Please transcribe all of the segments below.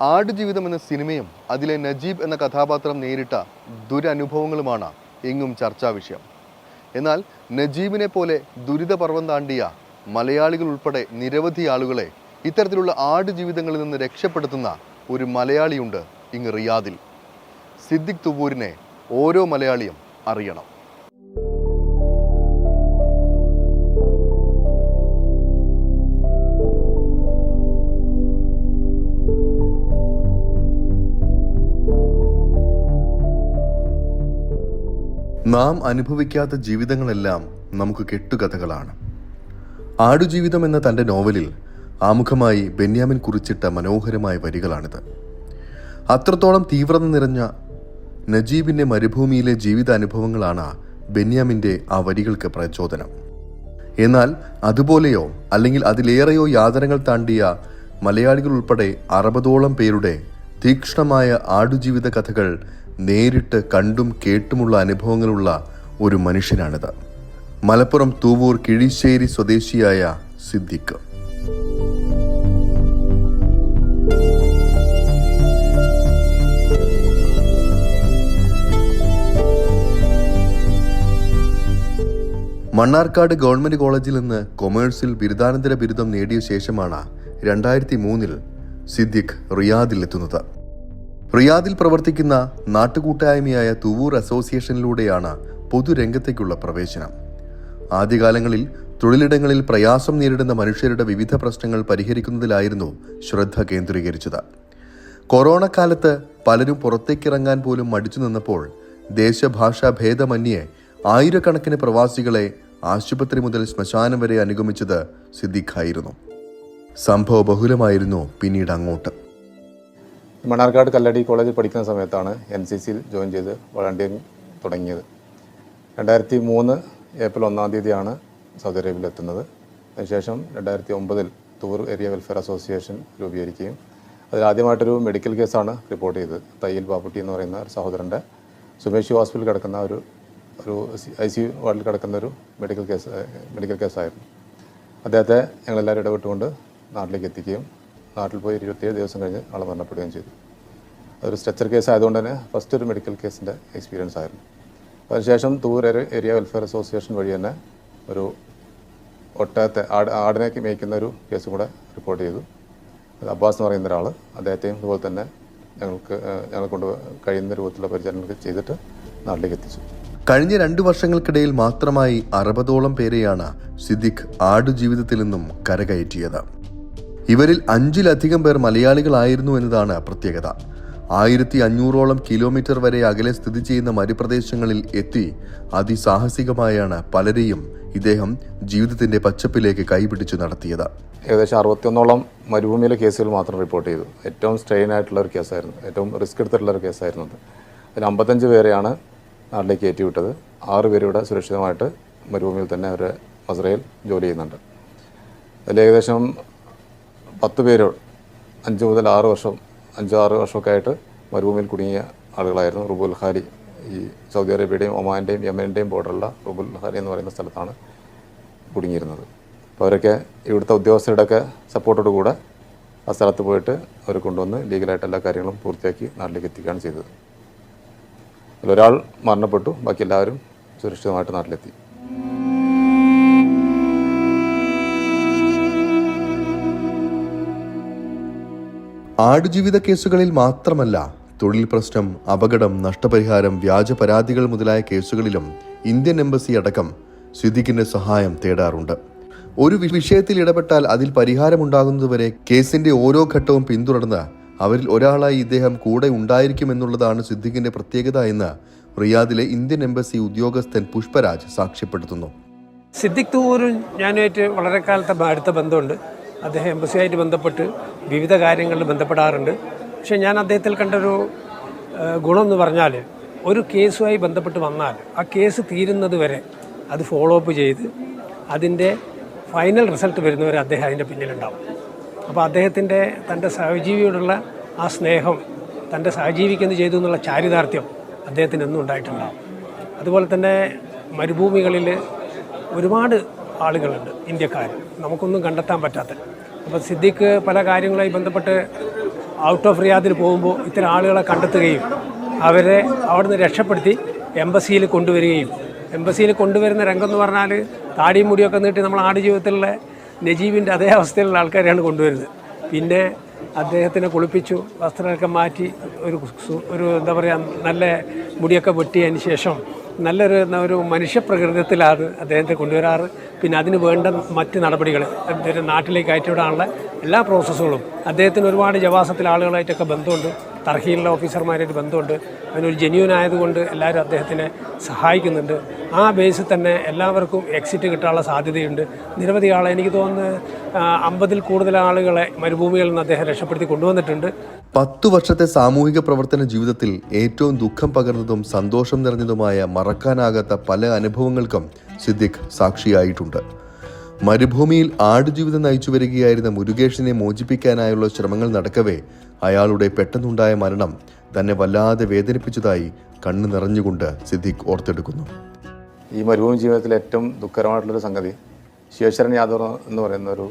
ആടുജീവിതം എന്ന സിനിമയും അതിലെ നജീബ് എന്ന കഥാപാത്രം നേരിട്ട ദുരനുഭവങ്ങളുമാണ് എങ്ങും ചർച്ചാ വിഷയം. എന്നാൽ നജീബിനെ പോലെ ദുരിതപർവം താണ്ടിയ മലയാളികൾ ഉൾപ്പെടെ നിരവധി ആളുകളെ ഇത്തരത്തിലുള്ള ആടുജീവിതങ്ങളിൽ നിന്ന് രക്ഷപ്പെടുത്തുന്ന ഒരു മലയാളിയുണ്ട് ഇങ്ങ് റിയാദിൽ. സിദ്ദിഖ് തുവൂരിനെ ഓരോ മലയാളിയും അറിയണം. നാം അനുഭവിക്കാത്ത ജീവിതങ്ങളെല്ലാം നമുക്ക് കെട്ടുകഥകളാണ്. ആടുജീവിതം എന്ന തൻ്റെ നോവലിൽ ആമുഖമായി ബെന്യാമിൻ കുറിച്ചിട്ട മനോഹരമായ വരികളാണിത്. അത്രത്തോളം തീവ്രത നിറഞ്ഞ നജീബിൻ്റെ മരുഭൂമിയിലെ ജീവിതാനുഭവങ്ങളാണ് ബെന്യാമിൻ്റെ ആ വരികൾക്ക് പ്രചോദനം. എന്നാൽ അതുപോലെയോ അല്ലെങ്കിൽ അതിലേറെയോ യാതനകൾ താണ്ടിയ മലയാളികൾ ഉൾപ്പെടെ 60ഓളം പേരുടെ തീക്ഷ്ണമായ ആടുജീവിത കഥകൾ നേരിട്ട് കണ്ടും കേട്ടുമുള്ള അനുഭവങ്ങളുള്ള ഒരു മനുഷ്യനാണിത്. മലപ്പുറം തൂവൂർ കിഴിശ്ശേരി സ്വദേശിയായ സിദ്ദിഖ്. മണ്ണാർക്കാട് ഗവൺമെന്റ് കോളേജിൽ നിന്ന് കൊമേഴ്സിൽ ബിരുദാനന്തര ബിരുദം നേടിയ ശേഷമാണ് 2003 സിദ്ദിഖ് റിയാദിലെത്തുന്നത്. റിയാദിൽ പ്രവർത്തിക്കുന്ന നാട്ടുകൂട്ടായ്മയായ തുവൂർ അസോസിയേഷനിലൂടെയാണ് പൊതുരംഗത്തേക്കുള്ള പ്രവേശനം. ആദ്യകാലങ്ങളിൽ തൊഴിലിടങ്ങളിൽ പ്രയാസം നേരിടുന്ന മനുഷ്യരുടെ വിവിധ പ്രശ്നങ്ങൾ പരിഹരിക്കുന്നതിലായിരുന്നു ശ്രദ്ധ കേന്ദ്രീകരിച്ചത്. കൊറോണ കാലത്ത് പലരും പുറത്തേക്കിറങ്ങാൻ പോലും മടിച്ചു നിന്നപ്പോൾ ദേശഭാഷാ ഭേദമന്യേ ആയിരക്കണക്കിന് പ്രവാസികളെ ആശുപത്രി മുതൽ ശ്മശാനം വരെ അനുഗമിച്ചത് സിദ്ദിഖായിരുന്നു. സംഭവ ബഹുലമായിരുന്നു പിന്നീട് അങ്ങോട്ട്. മണ്ണാർക്കാട് കല്ലടി കോളേജിൽ പഠിക്കുന്ന സമയത്താണ് NCCയിൽ ജോയിൻ ചെയ്ത് വളണ്ടിയറിംഗ് തുടങ്ങിയത്. 2003 ഏപ്രിൽ 1-ാം തീയതിയാണ് സൗദി അറേബ്യയിൽ എത്തുന്നത്. അതിനുശേഷം 2009 തൂവൂർ ഏരിയ വെൽഫെയർ അസോസിയേഷൻ രൂപീകരിക്കുകയും അതിലാദ്യമായിട്ടൊരു മെഡിക്കൽ കേസാണ് റിപ്പോർട്ട് ചെയ്തത്. തയ്യൽ ബാപ്പുട്ടി എന്ന് പറയുന്ന ഒരു സഹോദരൻ്റെ സുമേഷ് ഹോസ്പിറ്റലിൽ കിടക്കുന്ന ഒരു ICU വാർഡിൽ കിടക്കുന്ന ഒരു മെഡിക്കൽ കേസായിരുന്നു. അദ്ദേഹത്തെ ഞങ്ങളെല്ലാവരും ഇടപെട്ടുകൊണ്ട് നാട്ടിലേക്ക് എത്തിക്കുകയും നാട്ടിൽ പോയി 27 ദിവസം കഴിഞ്ഞ് ആൾ മരണപ്പെടുകയും ചെയ്തു. അതൊരു സ്ട്രെച്ചർ കേസ് ആയതുകൊണ്ട് തന്നെ ഫസ്റ്റ് ഒരു മെഡിക്കൽ കേസിൻ്റെ എക്സ്പീരിയൻസ് ആയിരുന്നു. അതിനുശേഷം തൂവൂർ ഏരിയ വെൽഫെയർ അസോസിയേഷൻ വഴി തന്നെ ഒരു ഒട്ടകത്തെ ആടിനെ മേയ്ക്കുന്ന ഒരു കേസും കൂടെ റിപ്പോർട്ട് ചെയ്തു. അത് അബ്ബാസ് എന്ന് പറയുന്ന ഒരാൾ, അദ്ദേഹത്തെയും അതുപോലെ തന്നെ ഞങ്ങൾ കൊണ്ട് കഴിയുന്ന രൂപത്തിലുള്ള പരിചരണങ്ങൾ ചെയ്തിട്ട് നാട്ടിലേക്ക് എത്തിച്ചു. കഴിഞ്ഞ 2 വർഷങ്ങൾക്കിടയിൽ മാത്രമായി 60ഓളം പേരെയാണ് സിദ്ദിഖ് ആടുജീവിതത്തിൽ നിന്നും കരകയറ്റിയത്. ഇവരിൽ 5-ലധികം പേർ മലയാളികളായിരുന്നു എന്നതാണ് പ്രത്യേകത. 1500ഓളം കിലോമീറ്റർ വരെ അകലെ സ്ഥിതി ചെയ്യുന്ന മരുപ്രദേശങ്ങളിൽ എത്തി അതിസാഹസികമായാണ് പലരെയും ഇദ്ദേഹം ജീവിതത്തിന്റെ പച്ചപ്പിലേക്ക് കൈപിടിച്ചു നടത്തിയത്. ഏകദേശം 61ഓളം മരുഭൂമിയിലെ കേസുകൾ മാത്രം റിപ്പോർട്ട് ചെയ്തു. ഏറ്റവും സ്ട്രെയിൻ ആയിട്ടുള്ള ഒരു കേസായിരുന്നു, ഏറ്റവും റിസ്ക് എടുത്തിട്ടുള്ള ഒരു കേസായിരുന്നു അത്. അതിൽ 55 പേരെയാണ് നാട്ടിലേക്ക് കയറ്റിവിട്ടത്. 6 പേര് ഇവിടെ സുരക്ഷിതമായിട്ട് മരുഭൂമിയിൽ തന്നെ അവരുടെ മസ്റയിൽ ജോലി ചെയ്യുന്നുണ്ട്. അതിൽ ഏകദേശം 10 പേര് 5-6 വർഷമൊക്കെ ആയിട്ട് മരുഭൂമിയിൽ കുടുങ്ങിയ ആളുകളായിരുന്നു. റുബുൽ ഖാലി, ഈ സൗദി അറേബ്യയുടെയും ഒമാൻ്റെയും യമൻ്റെയും ബോർഡറുള്ള റുബുൽ ഖാലി എന്ന് പറയുന്ന സ്ഥലത്താണ് കുടുങ്ങിയിരുന്നത്. അപ്പോൾ അവരൊക്കെ ഇവിടുത്തെ ഉദ്യോഗസ്ഥരുടെയൊക്കെ സപ്പോർട്ടോടു കൂടെ ആ സ്ഥലത്ത് പോയിട്ട് അവർ കൊണ്ടുവന്ന് ലീഗലായിട്ട് എല്ലാ കാര്യങ്ങളും പൂർത്തിയാക്കി നാട്ടിലേക്ക് എത്തിക്കുകയാണ് ചെയ്തത്. അതിലൊരാൾ മരണപ്പെട്ടു, ബാക്കി എല്ലാവരും സുരക്ഷിതമായിട്ട് നാട്ടിലെത്തി. ആടുജീവിത കേസുകളിൽ മാത്രമല്ല, തൊഴിൽ പ്രശ്നം, അപകടം, നഷ്ടപരിഹാരം, വ്യാജ പരാതികൾ മുതലായ കേസുകളിലും ഇന്ത്യൻ എംബസി അടക്കം സിദ്ദിഖിന്റെ സഹായം തേടാറുണ്ട്. ഒരു വിഷയത്തിൽ ഇടപെട്ടാൽ അതിൽ പരിഹാരമുണ്ടാകുന്നതുവരെ കേസിന്റെ ഓരോ ഘട്ടവും പിന്തുടർന്ന് അവരിൽ ഒരാളായി ഇദ്ദേഹം കൂടെ ഉണ്ടായിരിക്കുമെന്നുള്ളതാണ് സിദ്ദിഖിന്റെ പ്രത്യേകത എന്ന് റിയാദിലെ ഇന്ത്യൻ എംബസി ഉദ്യോഗസ്ഥൻ പുഷ്പരാജ് സാക്ഷ്യപ്പെടുത്തുന്നു. സിദ്ദിഖ് തുവൂരും ഞാനുമായിട്ട് വളരെ കാലത്തെ അടുത്ത ബന്ധമുണ്ട്. അദ്ദേഹം എംബസിയായിട്ട് ബന്ധപ്പെട്ട് വിവിധ കാര്യങ്ങളിൽ ബന്ധപ്പെടാറുണ്ട്. പക്ഷേ ഞാൻ അദ്ദേഹത്തിൽ കണ്ടൊരു ഗുണം എന്ന് പറഞ്ഞാൽ, ഒരു കേസുമായി ബന്ധപ്പെട്ട് വന്നാൽ ആ കേസ് തീരുന്നത് വരെ അത് ഫോളോ അപ്പ് ചെയ്ത് അതിൻ്റെ ഫൈനൽ റിസൾട്ട് വരുന്നവരെ അദ്ദേഹം അതിൻ്റെ പിന്നിലുണ്ടാവും. അപ്പോൾ അദ്ദേഹത്തിൻ്റെ തൻ്റെ സഹജീവിയോടുള്ള ആ സ്നേഹം, തൻ്റെ സഹജീവിക്കെന്ന് ചെയ്തു എന്നുള്ള ചാരിതാർത്ഥ്യം അദ്ദേഹത്തിന് എന്നും ഉണ്ടായിട്ടുണ്ടാവും. അതുപോലെ തന്നെ മരുഭൂമികളിൽ ഒരുപാട് ആളുകളുണ്ട്, ഇന്ത്യക്കാർ, നമുക്കൊന്നും കണ്ടെത്താൻ പറ്റാത്ത. അപ്പോൾ സിദ്ദിഖ് പല കാര്യങ്ങളുമായി ബന്ധപ്പെട്ട് ഔട്ട് ഓഫ് റിയാദിൽ പോകുമ്പോൾ ഇത്തരം ആളുകളെ കണ്ടെത്തുകയും അവരെ അവിടുന്ന് രക്ഷപ്പെടുത്തി എംബസിയിൽ കൊണ്ടുവരികയും എംബസിയിൽ കൊണ്ടുവരുന്ന രംഗം എന്ന് പറഞ്ഞാൽ താടിയും മുടിയൊക്കെ നീട്ടി നമ്മൾ ആടുജീവിതത്തിലുള്ള നജീബിൻ്റെ അതേ അവസ്ഥയിലുള്ള ആൾക്കാരെയാണ് കൊണ്ടുവരുന്നത്. പിന്നെ അദ്ദേഹത്തിനെ കുളിപ്പിച്ചു, വസ്ത്രമൊക്കെ മാറ്റി, ഒരു എന്താ പറയുക, നല്ല മുടിയൊക്കെ വെട്ടിയതിന് ശേഷം നല്ലൊരു മനുഷ്യപ്രകൃതത്തിലാണ് അദ്ദേഹത്തെ കൊണ്ടുവരാറ്. പിന്നെ അതിന് വേണ്ട മറ്റ് നടപടികൾ, നാട്ടിലേക്ക് അയച്ചുവിടാനുള്ള എല്ലാ പ്രോസസ്സുകളും അദ്ദേഹത്തിന് ഒരുപാട് ജവാസത്തിൽ ആളുകളായിട്ടൊക്കെ ബന്ധമുണ്ട്, തർഹീലിലെ ഓഫീസർമാരായിട്ട് ബന്ധമുണ്ട്. അതിനൊരു ജെന്യൂൻ ആയതുകൊണ്ട് എല്ലാവരും അദ്ദേഹത്തിനെ സഹായിക്കുന്നുണ്ട്. ആ ബേസിൽ തന്നെ എല്ലാവർക്കും എക്സിറ്റ് കിട്ടാനുള്ള സാധ്യതയുണ്ട്. നിരവധി ആളെ, എനിക്ക് തോന്നുന്നു 50-ൽ കൂടുതൽ ആളുകളെ മരുഭൂമികളിൽ നിന്ന് അദ്ദേഹം രക്ഷപ്പെടുത്തി കൊണ്ടുവന്നിട്ടുണ്ട്. 10 വർഷത്തെ സാമൂഹിക പ്രവർത്തന ജീവിതത്തിൽ ഏറ്റവും ദുഃഖം പകർന്നതും സന്തോഷം നിറഞ്ഞതുമായ മറക്കാനാകാത്ത പല അനുഭവങ്ങൾക്കും സിദ്ദിഖ് സാക്ഷിയായിട്ടുണ്ട്. മരുഭൂമിയിൽ ആടുജീവിതം നയിച്ചു വരികയായിരുന്ന മുരുകേഷിനെ മോചിപ്പിക്കാനായുള്ള ശ്രമങ്ങൾ നടക്കവേ അയാളുടെ പെട്ടെന്നുണ്ടായ മരണം തന്നെ വല്ലാതെ വേദനിപ്പിച്ചതായി കണ്ണു നിറഞ്ഞുകൊണ്ട് സിദ്ദിഖ് ഓർത്തെടുക്കുന്നു. ഈ മരുഭൂമി ജീവിതത്തിലെ ഏറ്റവും ദുഃഖകരമായിട്ടുള്ളൊരു സംഗതി, ശിവശരൺ യാദവ് എന്ന് പറയുന്ന ഒരു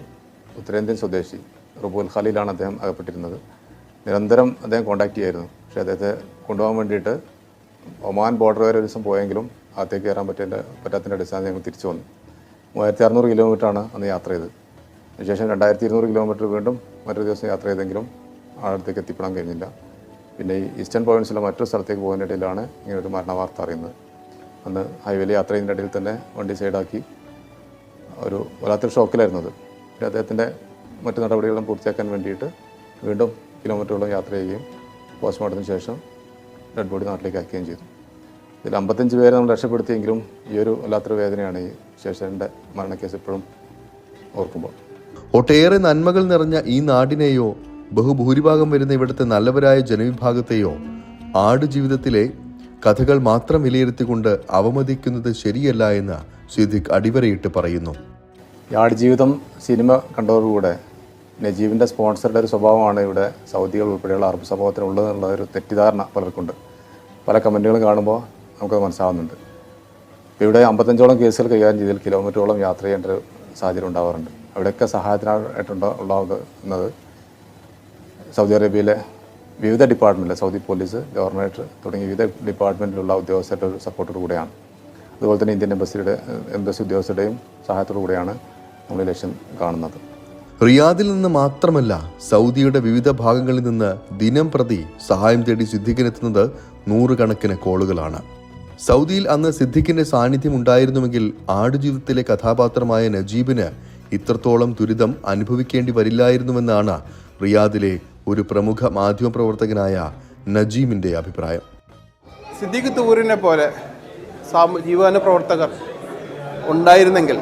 ഉത്തരേന്ത്യൻ സ്വദേശി റുബുൽ ഖലീലാണ് അദ്ദേഹം അകപ്പെട്ടിരുന്നത്. നിരന്തരം അദ്ദേഹം കോൺടാക്ട് ചെയ്യായിരുന്നു. പക്ഷേ അദ്ദേഹത്തെ കൊണ്ടുപോകാൻ വേണ്ടിയിട്ട് ഒമാൻ ബോർഡർ വരെ ഒരു ദിവസം പോയെങ്കിലും അകത്തേക്ക് കയറാൻ പറ്റാത്തതിൻ്റെ അടിസ്ഥാനത്തിൽ ഞങ്ങൾ തിരിച്ചു വന്നു. 3600 കിലോമീറ്ററാണ് അന്ന് യാത്ര ചെയ്തത്. അതിനുശേഷം 2200 കിലോമീറ്റർ വീണ്ടും മറ്റൊരു ദിവസം യാത്ര ചെയ്തെങ്കിലും അടുത്തേക്ക് എത്തിപ്പെടാൻ കഴിഞ്ഞില്ല. പിന്നെ ഈ ഈസ്റ്റേൺ പ്രൊവിൻസിലെ മറ്റൊരു സ്ഥലത്തേക്ക് പോകുന്നതിനിടയിലാണ് ഇങ്ങനെ ഒരു മരണവാർത്ത അറിയുന്നത്. അന്ന് ഹൈവേയിൽ യാത്ര ചെയ്യുന്നതിൻ്റെ ഇടയിൽ തന്നെ വണ്ടി സൈഡാക്കി ഒരു വല്ലാത്തൊരു ഷോക്കിലായിരുന്നു അത്. പിന്നെ അദ്ദേഹത്തിൻ്റെ മറ്റു നടപടികളും പൂർത്തിയാക്കാൻ വേണ്ടിയിട്ട് വീണ്ടും കിലോമീറ്ററുകളും യാത്ര ചെയ്യുകയും പോസ്റ്റ്മോർട്ടത്തിന് ശേഷം ഡെഡ് ബോഡി നാട്ടിലേക്ക് അയക്കുകയും ചെയ്തു. ഇതിൽ 55 പേരെ നമ്മൾ രക്ഷപ്പെടുത്തിയെങ്കിലും ഈ ഒരു വല്ലാത്തൊരു വേദനയാണ് ഈ ശേഷൻ്റെ മരണക്കേസ് ഇപ്പോഴും ഓർക്കുമ്പോൾ. ഒട്ടേറെ നന്മകൾ നിറഞ്ഞ ഈ നാടിനെയോ ബഹുഭൂരിഭാഗം വരുന്ന ഇവിടുത്തെ നല്ലവരായ ജനവിഭാഗത്തെയോ ആടുജീവിതത്തിലെ കഥകൾ മാത്രം വിലയിരുത്തിക്കൊണ്ട് അവമതിക്കുന്നത് ശരിയല്ല എന്ന് സിദ്ദിഖ് അടിവരയിട്ട് പറയുന്നു. ഈ ആടുജീവിതം സിനിമ കണ്ടതോടുകൂടെ നജീബിൻ്റെ സ്പോൺസറുടെ ഒരു സ്വഭാവമാണ് ഇവിടെ സൗദികൾ ഉൾപ്പെടെയുള്ള അറബ് സമൂഹത്തിനുള്ളതെന്നുള്ള ഒരു തെറ്റിദ്ധാരണ പലർക്കുണ്ട്. പല കമൻറ്റുകളും കാണുമ്പോൾ നമുക്കത് മനസ്സിലാവുന്നുണ്ട്. ഇപ്പോൾ ഇവിടെ 55ഓളം കേസുകൾ കൈകാര്യം ചെയ്തതിൽ കിലോമീറ്ററോളം യാത്ര ചെയ്യേണ്ട ഒരു സാഹചര്യം ഉണ്ടാവാറുണ്ട്. അവിടെയൊക്കെ സഹായത്തിനായിട്ടുണ്ടാവുന്നത് സൗദി അറേബ്യയിലെ വിവിധ ഡിപ്പാർട്ട്മെൻറ്റിലെ സൗദി പോലീസ്, ഗവർണറേറ്റ് തുടങ്ങിയ വിവിധ ഡിപ്പാർട്ട്മെൻറ്റിലുള്ള ഉദ്യോഗസ്ഥരുടെ ഒരു സപ്പോർട്ടോടു കൂടെയാണ്. അതുപോലെ തന്നെ ഇന്ത്യൻ എംബസി ഉദ്യോഗസ്ഥരുടെയും സഹായത്തോടു കൂടെയാണ് നമ്മൾ ഇലക്ഷൻ കാണുന്നത്. റിയാദിൽ നിന്ന് മാത്രമല്ല സൗദിയുടെ വിവിധ ഭാഗങ്ങളിൽ നിന്ന് ദിനം പ്രതി സഹായം തേടി സിദ്ദിഖിനെത്തുന്നത് 100 കണക്കിന് കോളുകളാണ്. സൗദിയിൽ അന്ന് സിദ്ദിഖിന്റെ സാന്നിധ്യം ഉണ്ടായിരുന്നുവെങ്കിൽ ആടുജീവിതത്തിലെ കഥാപാത്രമായ നജീബിന് ഇത്രത്തോളം ദുരിതം അനുഭവിക്കേണ്ടി വരില്ലായിരുന്നുവെന്നാണ് റിയാദിലെ ഒരു പ്രമുഖ മാധ്യമപ്രവർത്തകനായ നജീമിന്റെ അഭിപ്രായം. സിദ്ദിഖ് തൂറിനെ പോലെ ജീവന പ്രവർത്തകർ ഉണ്ടായിരുന്നെങ്കിൽ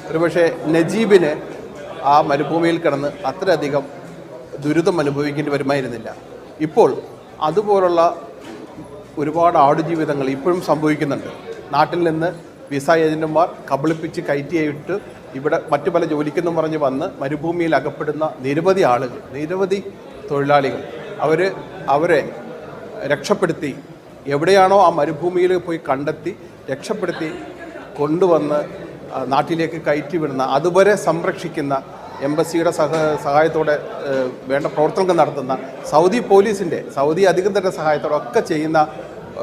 ഒരുപക്ഷെ നജീബിന് ആ മരുഭൂമിയിൽ കിടന്ന് അത്രയധികം ദുരിതം അനുഭവിക്കേണ്ടി വരുമായിരുന്നില്ല. ഇപ്പോൾ അതുപോലുള്ള ഒരുപാട് ആടുജീവിതങ്ങൾ ഇപ്പോഴും സംഭവിക്കുന്നുണ്ട്. നാട്ടിൽ നിന്ന് വിസ ഏജന്റുമാർ കബളിപ്പിച്ച് കയറ്റിയിട്ട് ഇവിടെ മറ്റു പല ജോലിക്കെന്നും പറഞ്ഞ് വന്ന് മരുഭൂമിയിൽ അകപ്പെടുന്ന നിരവധി ആളുകൾ, നിരവധി തൊഴിലാളികൾ, അവരെ രക്ഷപ്പെടുത്തി എവിടെയാണോ ആ മരുഭൂമിയിൽ പോയി കണ്ടെത്തി രക്ഷപ്പെടുത്തി കൊണ്ടുവന്ന് നാട്ടിലേക്ക് കയറ്റി വിടുന്ന, അതുവരെ സംരക്ഷിക്കുന്ന, എംബസിയുടെ സഹായത്തോടെ വേണ്ട പ്രവർത്തനങ്ങൾ നടത്തുന്ന, സൗദി പോലീസിൻ്റെ, സൗദി അധികൃതരുടെ സഹായത്തോടെ ഒക്കെ ചെയ്യുന്ന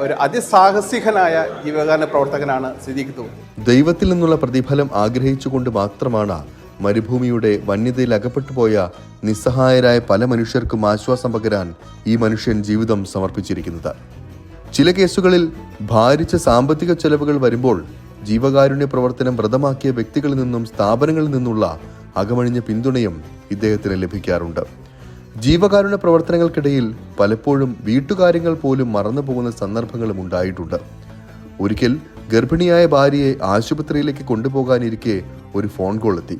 ഒരു അതിസാഹസികനായ ജീവകാരുണ്യ പ്രവർത്തകനാണ് സിദ്ദിഖ് തൂർ. ദൈവത്തിൽ നിന്നുള്ള പ്രതിഫലം ആഗ്രഹിച്ചുകൊണ്ട് മാത്രമാണ് മരുഭൂമിയുടെ വന്യതയിൽ അകപ്പെട്ടു പോയ നിസ്സഹായരായ പല മനുഷ്യർക്കും ആശ്വാസം പകരാൻ ഈ മനുഷ്യൻ ജീവിതം സമർപ്പിച്ചിരിക്കുന്നത്. ചില കേസുകളിൽ ഭാരിച്ച സാമ്പത്തിക ചെലവുകൾ വരുമ്പോൾ ജീവകാരുണ്യ പ്രവർത്തനം വ്രതമാക്കിയ വ്യക്തികളിൽ നിന്നും സ്ഥാപനങ്ങളിൽ നിന്നുള്ള അകമഴിഞ്ഞ പിന്തുണയും ഇദ്ദേഹത്തിന് ലഭിക്കാറുണ്ട്. ജീവകാരുണ്യ പ്രവർത്തനങ്ങൾക്കിടയിൽ പലപ്പോഴും വീട്ടുകാര്യങ്ങൾ പോലും മറന്നു പോകുന്ന സന്ദർഭങ്ങളും ഉണ്ടായിട്ടുണ്ട്. ഒരിക്കൽ ഗർഭിണിയായ ഭാര്യയെ ആശുപത്രിയിലേക്ക് കൊണ്ടുപോകാനിരിക്കെ ഒരു ഫോൺ കോൾ എത്തി.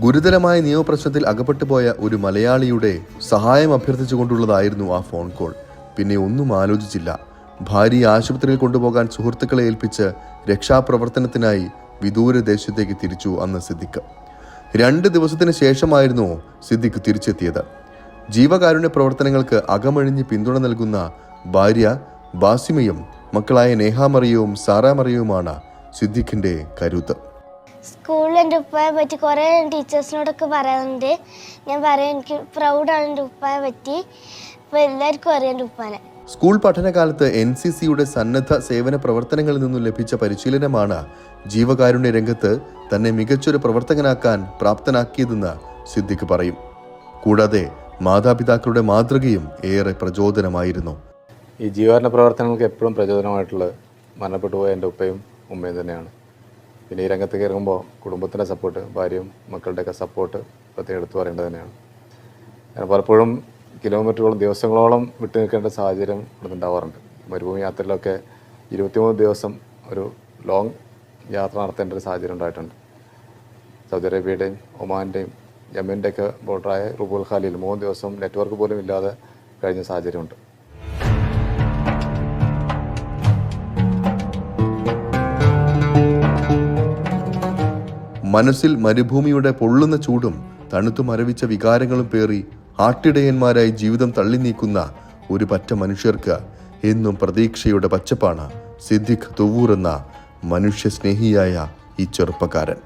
ഗുരുതരമായ നിയമപ്രശ്നത്തിൽ അകപ്പെട്ടു പോയ ഒരു മലയാളിയുടെ സഹായം അഭ്യർത്ഥിച്ചുകൊണ്ടുള്ളതായിരുന്നു ആ ഫോൺ കോൾ. പിന്നെ ഒന്നും ആലോചിച്ചില്ല. ഭാര്യയെ ആശുപത്രിയിൽ കൊണ്ടുപോകാൻ സുഹൃത്തുക്കളെ ഏൽപ്പിച്ച് രക്ഷാപ്രവർത്തനത്തിനായി വിദൂര ദേശത്തേക്ക് തിരിച്ചു അന്ന് സിദ്ദിഖ്. 2 ദിവസത്തിന് ശേഷമായിരുന്നു സിദ്ദിഖ് തിരിച്ചെത്തിയത്. ജീവകാരുണ്യ പ്രവർത്തനങ്ങൾക്ക് അകമഴിഞ്ഞ് പിന്തുണ നൽകുന്ന ഭാര്യ ബാസിമയും മക്കളായ നേഹാമറിയവും സാറാമറിയവുമാണ് സിദ്ദിഖിന്റെ കരുത്ത്. സ്കൂളിൽ എൻ്റെ ഉപ്പയെ പറ്റി കുറേ ടീച്ചേഴ്സിനോടൊക്കെ പറയാറുണ്ട്. ഞാൻ പറയും എനിക്ക് പ്രൗഡാണ് എൻ്റെ ഉപ്പയെ പറ്റി. ഇപ്പൊ എല്ലാവർക്കും അറിയാം എൻ്റെ ഉപ്പാനെ. സ്കൂൾ പഠനകാലത്ത് NCCയുടെ സന്നദ്ധ സേവന പ്രവർത്തനങ്ങളിൽ നിന്നും ലഭിച്ച പരിശീലനമാണ് ജീവകാരുണ്യ രംഗത്ത് തന്നെ മികച്ചൊരു പ്രവർത്തകനാക്കാൻ പ്രാപ്തനാക്കിയതെന്ന് സിദ്ദിഖ് പറയും. കൂടാതെ മാതാപിതാക്കളുടെ മാതൃകയും ഏറെ പ്രചോദനമായിരുന്നു. ഈ ജീവകാരുണ്യ പ്രവർത്തനങ്ങൾക്ക് എപ്പോഴും പ്രചോദനമായിട്ടുള്ളത് മരണപ്പെട്ടു പോയ എൻ്റെ ഉപ്പയും ഉമ്മയും തന്നെയാണ്. പിന്നെ ഈ രംഗത്തേക്ക് ഇറങ്ങുമ്പോൾ കുടുംബത്തിൻ്റെ സപ്പോർട്ട്, ഭാര്യയും മക്കളുടെയൊക്കെ സപ്പോർട്ട് പ്രത്യേകം എടുത്തു പറയേണ്ടത് തന്നെയാണ്. ഞാൻ പലപ്പോഴും കിലോമീറ്ററുകളും ദിവസങ്ങളോളം വിട്ടു നിൽക്കേണ്ട സാഹചര്യം ഉണ്ടാവാറുണ്ട്. മരുഭൂമി യാത്രയിലൊക്കെ 23 ദിവസം ഒരു ലോങ് യാത്ര നടത്തേണ്ട ഒരു സാഹചര്യം ഉണ്ടായിട്ടുണ്ട്. സൗദി അറേബ്യയുടെയും ഒമാൻ്റെയും യമൻ്റെയൊക്കെ ബോർഡറായ റുബുൽ ഖാലിയിൽ 3 ദിവസം നെറ്റ്വർക്ക് പോലും ഇല്ലാതെ കഴിഞ്ഞ സാഹചര്യമുണ്ട്. മനസ്സിൽ മരുഭൂമിയുടെ പൊള്ളുന്ന ചൂടും തണുത്തു മരവിച്ച വികാരങ്ങളും പേറി ആട്ടിടയന്മാരായി ജീവിതം തള്ളി നീക്കുന്ന ഒരു പറ്റ മനുഷ്യർക്ക് എന്നും പ്രതീക്ഷയുടെ പച്ചപ്പാണ് സിദ്ദിഖ് തുവ്വൂർ എന്ന മനുഷ്യസ്നേഹിയായ ഈ ചെറുപ്പക്കാരൻ.